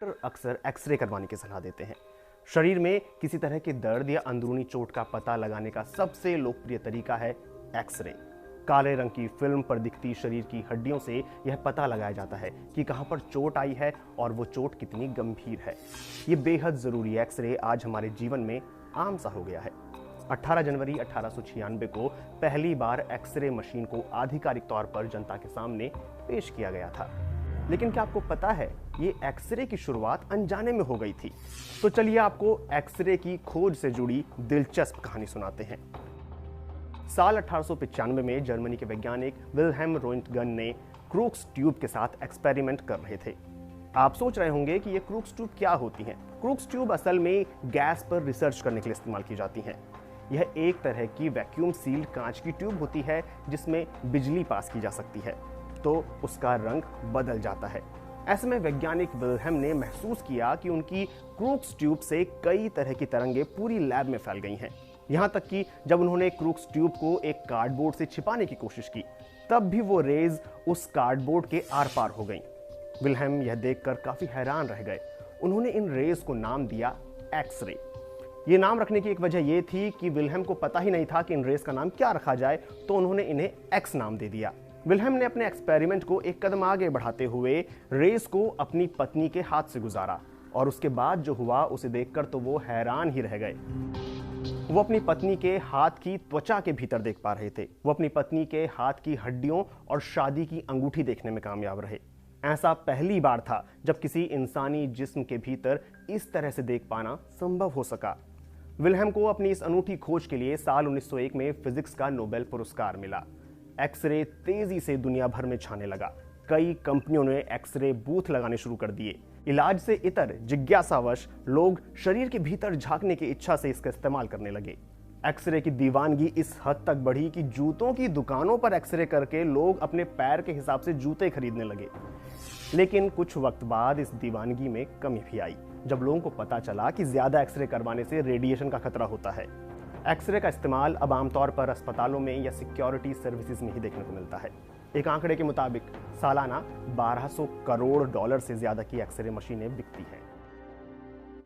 Doctor अक्सर x ray करवाने की सलाह देते हैं। शरीर में किसी तरह के दर्द या अंदरूनी चोट का पता लगाने का सबसे लोकप्रिय तरीका है एक्सरे। काले रंग की फिल्म पर दिखती शरीर की हड्डियों से यह पता लगाया जाता है कि कहां पर चोट आई है और वो चोट कितनी गंभीर है। ये बेहद जरूरी एक्सरे आज हमारे जीवन में आम सा हो गया है। 18 जनवरी 1896 को पहली बार एक्सरे मशीन को आधिकारिक तौर पर जनता के सामने पेश किया गया था। लेकिन क्या आपको पता है ये एक्सरे की शुरुआत अनजाने में हो गई थी? तो चलिए आपको एक्सरे की खोज से जुड़ी दिलचस्प कहानी सुनाते हैं। साल 1895 में जर्मनी के वैज्ञानिक विल्हेम रोएंटगन ने क्रूक्स ट्यूब के साथ एक्सपेरिमेंट कर रहे थे। आप सोच रहे होंगे कि ये क्रूक्स ट्यूब क्या होती हैं? क्रूक्स ट्यूब असल में गैस पर रिसर्च करने के लिए इस्तेमाल की जाती हैं। यह एक तरह की वैक्यूम सील्ड कांच की ट्यूब होती है जिसमें बिजली पास की जा सकती है, तो उसका रंग बदल जाता है। ऐसे में वैज्ञानिक विल्हेम ने महसूस किया कि उनकी क्रूक्स ट्यूब से कई तरह की तरंगें पूरी लैब में फैल गई हैं। यहां तक कि जब उन्होंने क्रूक्स ट्यूब को एक कार्डबोर्ड से छिपाने की कोशिश की, तब भी वो रेज उस कार्डबोर्ड के आर पार हो गईं। विल्हेम यह देखकर काफी हैरान रह गए। उन्होंने इन रेज को नाम दिया एक्सरे। ये नाम रखने की एक वजह यह थी कि विल्हेम को पता ही नहीं था कि इन रेज का नाम क्या रखा जाए, तो उन्होंने इन्हें एक्स नाम दे दिया। विल्हेम ने अपने एक्सपेरिमेंट को एक कदम आगे बढ़ाते हुए रेस को अपनी पत्नी के हाथ से गुजारा, और उसके बाद जो हुआ उसे देखकर तो वो हैरान ही रह गए। वो अपनी पत्नी के हाथ की त्वचा के भीतर देख पा रहे थे। वो अपनी पत्नी के हाथ की हड्डियों और शादी की अंगूठी देखने में कामयाब रहे। ऐसा पहली बार था जब किसी इंसानी जिस्म के भीतर इस तरह से देख पाना संभव हो सका। विल्हेम को अपनी इस अनूठी खोज के लिए साल 1901 में फिजिक्स का नोबेल पुरस्कार मिला। एक्सरे तेजी से दुनिया भर में छाने लगा। कई कंपनियों ने एक्सरे बूथ लगाने शुरू कर दिए। इलाज से इतर जिज्ञासावश लोग शरीर के भीतर झांकने की इच्छा से इसका इस्तेमाल करने लगे। एक्सरे की दीवानगी इस हद तक बढ़ी कि जूतों की दुकानों पर एक्सरे करके लोग अपने पैर के हिसाब से जूते खरीदने लगे। लेकिन कुछ वक्त बाद इस दीवानगी में कमी भी आई, जब लोगों को पता चला कि ज्यादा एक्सरे करवाने से रेडिएशन का खतरा होता है। एक्सरे का इस्तेमाल अब आमतौर पर अस्पतालों में या सिक्योरिटी सर्विसेज में ही देखने को मिलता है। एक आंकड़े के मुताबिक सालाना $1200 करोड़ से ज्यादा की एक्सरे मशीनें बिकती हैं।